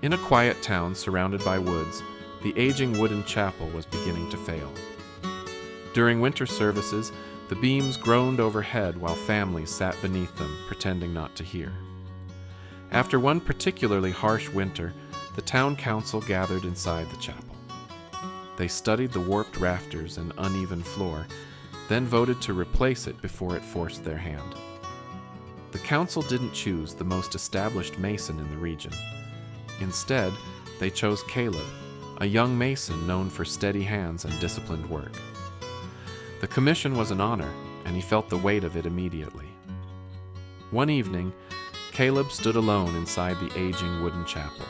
In a quiet town surrounded by woods, the aging wooden chapel was beginning to fail. During winter services, the beams groaned overhead while families sat beneath them, pretending not to hear. After one particularly harsh winter, the town council gathered inside the chapel. They studied the warped rafters and uneven floor, then voted to replace it before it forced their hand. The council didn't choose the most established mason in the region. Instead, they chose Caleb, a young mason known for steady hands and disciplined work. The commission was an honor, and he felt the weight of it immediately. One evening, Caleb stood alone inside the aging wooden chapel.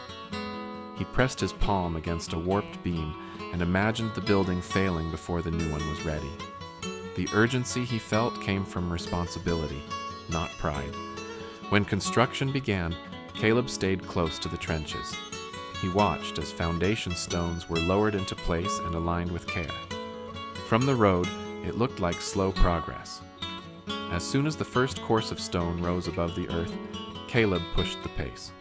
He pressed his palm against a warped beam and imagined the building failing before the new one was ready. The urgency he felt came from responsibility, not pride. When construction began, Caleb stayed close to the trenches. He watched as foundation stones were lowered into place and aligned with care. From the road, it looked like slow progress. As soon as the first course of stone rose above the earth, Caleb pushed the pace.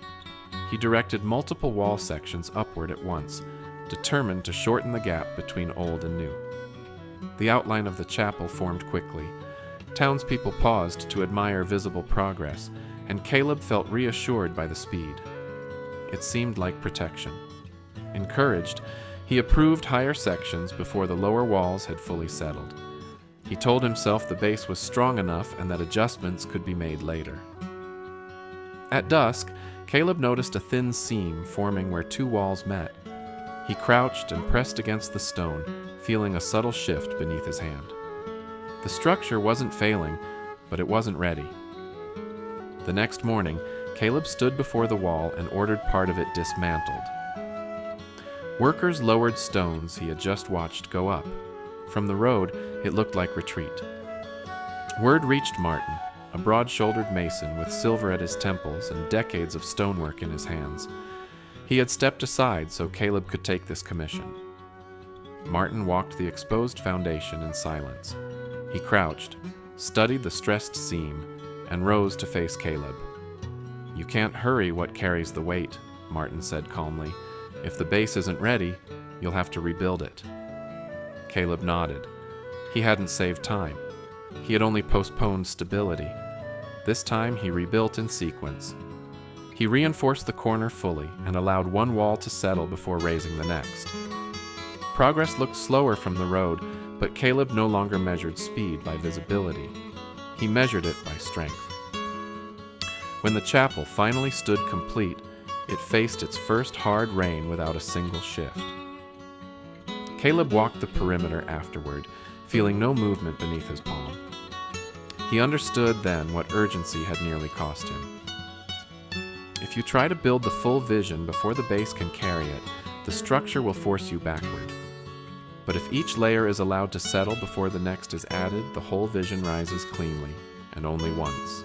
He directed multiple wall sections upward at once, determined to shorten the gap between old and new. The outline of the chapel formed quickly. Townspeople paused to admire visible progress, and Caleb felt reassured by the speed. It seemed like protection. Encouraged, he approved higher sections before the lower walls had fully settled. He told himself the base was strong enough and that adjustments could be made later. At dusk, Caleb noticed a thin seam forming where two walls met. He crouched and pressed against the stone, feeling a subtle shift beneath his hand. The structure wasn't failing, but it wasn't ready. The next morning, Caleb stood before the wall and ordered part of it dismantled. Workers lowered stones he had just watched go up. From the road, it looked like retreat. Word reached Martin, a broad-shouldered mason with silver at his temples and decades of stonework in his hands. He had stepped aside so Caleb could take this commission. Martin walked the exposed foundation in silence. He crouched, studied the stressed seam, and rose to face Caleb. "You can't hurry what carries the weight," Martin said calmly. "If the base isn't ready, you'll have to rebuild it." Caleb nodded. He hadn't saved time. He had only postponed stability. This time he rebuilt in sequence. He reinforced the corner fully and allowed one wall to settle before raising the next. Progress looked slower from the road, but Caleb no longer measured speed by visibility. He measured it by strength. When the chapel finally stood complete, it faced its first hard rain without a single shift. Caleb walked the perimeter afterward, feeling no movement beneath his palm. He understood then what urgency had nearly cost him. If you try to build the full vision before the base can carry it, the structure will force you backward. But if each layer is allowed to settle before the next is added, the whole vision rises cleanly, and only once.